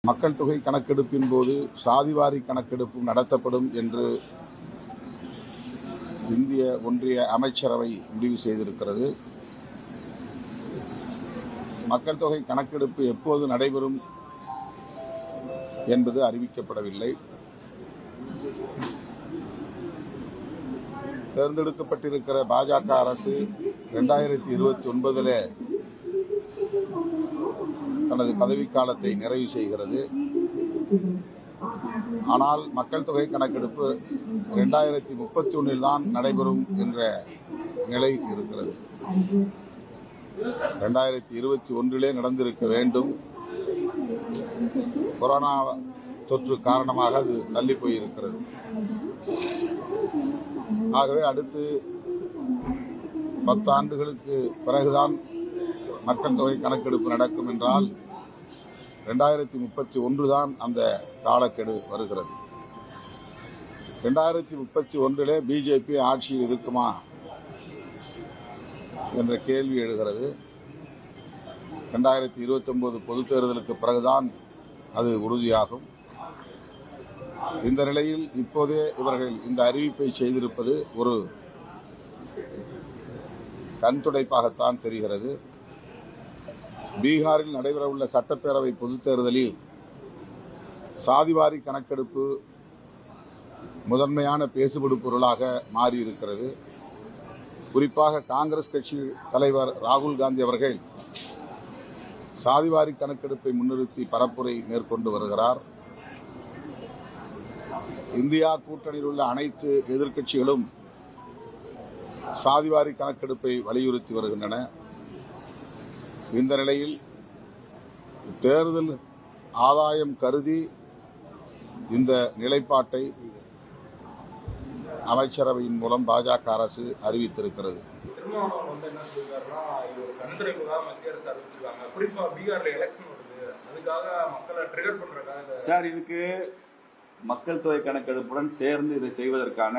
மக்கள் தொகை கணக்கெடுப்பின் போது சாதிவாரி கணக்கெடுப்பு நடத்தப்படும் என்று இந்திய ஒன்றிய அமைச்சரவை முடிவு செய்திருக்கிறது. மக்கள் தொகை கணக்கெடுப்பு எப்போது நடைபெறும் என்பது அறிவிக்கப்படவில்லை. தேர்ந்தெடுக்கப்பட்டிருக்கிற பாஜக அரசு 2029 தனது பதவிக்காலத்தை நிறைவு செய்கிறது. ஆனால் மக்கள் தொகை கணக்கெடுப்பு 2031 தான் நடைபெறும் என்ற நிலை இருக்கிறது. 2021 நடந்திருக்க வேண்டும். கொரோனா தொற்று காரணமாக அது தள்ளி போயிருக்கிறது. ஆகவே அடுத்து 10 ஆண்டுகளுக்கு பிறகுதான் மக்கள் தொகை கணக்கெடுப்பு நடக்கும் என்றால் 2031 தான் அந்த காலக்கெடு வருகிறது. 2031 பிஜேபி ஆட்சியில் இருக்குமா என்ற கேள்வி எழுகிறது. 2029 பொதுத் தேர்தலுக்கு பிறகுதான் அது உறுதியாகும். இந்த நிலையில் இப்போதே இவர்கள் இந்த அறிவிப்பை செய்திருப்பது ஒரு கண்துடைப்பாகத்தான் தெரிகிறது. பீகாரில் நடைபெறவுள்ள சட்டப்பேரவை பொதுத் தேர்தலில் சாதிவாரி கணக்கெடுப்பு முதன்மையான பேசுபடு பொருளாக மாறியிருக்கிறது. குறிப்பாக காங்கிரஸ் கட்சி தலைவர் ராகுல் காந்தி அவர்கள் சாதிவாரி கணக்கெடுப்பை முன்னிறுத்தி பரப்புரை மேற்கொண்டு வருகிறார். இந்தியா கூட்டணியில் உள்ள அனைத்து எதிர்க்கட்சிகளும் சாதிவாரி கணக்கெடுப்பை வலியுறுத்தி வருகின்றன. இந்த நிலையில் தேர்தல் ஆதாயம் கருதி இந்த நிலைப்பாட்டை அமைச்சரவையின் மூலம் பாஜக அரசு அறிவித்திருக்கிறது. சார், இதுக்கு மக்கள் தொகை கணக்கெடுப்புடன் சேர்ந்து இதை செய்வதற்கான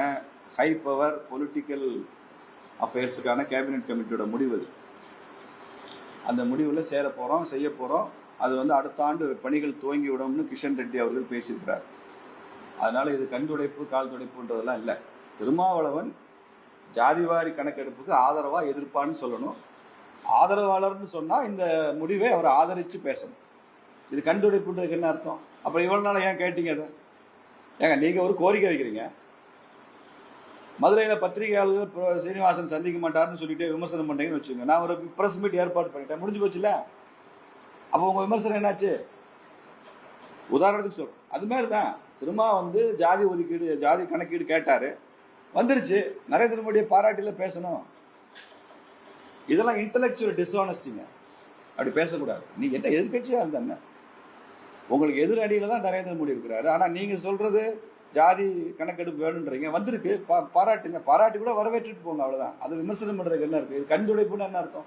ஹை பவர் பொலிட்டிக்கல் அஃபேர்ஸுக்கான கேபினெட் கமிட்டியோட முடிவு. அந்த முடிவில் சேர போகிறோம், செய்ய போகிறோம். அது அடுத்த ஆண்டு பணிகள் துவங்கிவிடும்னு கிஷன் ரெட்டி அவர்கள் பேசியிருக்கிறார். அதனால இது கண் துடைப்பு கால் துடைப்புன்றதெல்லாம் இல்லை. திருமாவளவன் ஜாதிவாரி கணக்கெடுப்புக்கு ஆதரவா எதிர்ப்பான்னு சொல்லணும். ஆதரவாளர்னு சொன்னா இந்த முடிவை அவர் ஆதரிச்சு பேசணும். இது கண் துடைப்புன்றதுக்கு என்ன அர்த்தம்? அப்புறம் இவ்வளவு நாள் ஏன் கேட்டீங்க? அதை ஏங்க நீங்க ஒரு கோரிக்கை வைக்கிறீங்க, மதுரையில் பத்திரிகையாளர்கள் சீனிவாசன் சந்திக்க மாட்டார்னு சொல்லிட்டு விமர்சனம் பண்றீங்கன்னு வச்சுங்க. நான் ஒரு பிரஸ் மீட் ஏற்பாடு பண்ணிட்டேன், முடிஞ்சு போச்சுல. அப்போ உங்க விமர்சனம் என்னாச்சு? உதாரணத்துக்கு சொல்றேன். அது மாதிரிதான் திரும்ப ஜாதி ஒதுக்கீடு ஜாதி கணக்கீடு கேட்டாரு, வந்துருச்சு. நரேந்திர மோடியை பாராட்டில பேசணும். இதெல்லாம் இன்டலெக்சுவல் டிஸ்ஆனஸ்டிங்க. அப்படி பேசக்கூடாது. நீங்க என்ன எதிர்கட்சியா இருந்தா உங்களுக்கு எதிரடியில தான் நரேந்திர மோடி இருக்கிறாரு. ஆனா நீங்க சொல்றது ஜாதி கணக்கெடுப்பு வேணும்ன்றீங்க. வந்திருக்கு, பாராட்டுங்க. பாராட்டி கூட வரவேற்றுட்டு போங்க, அவ்வளவுதான். அது விமர்சனம் பண்றதுக்கு என்ன இருக்கு? இது கண் துடைப்புன்னு என்ன அர்த்தம்?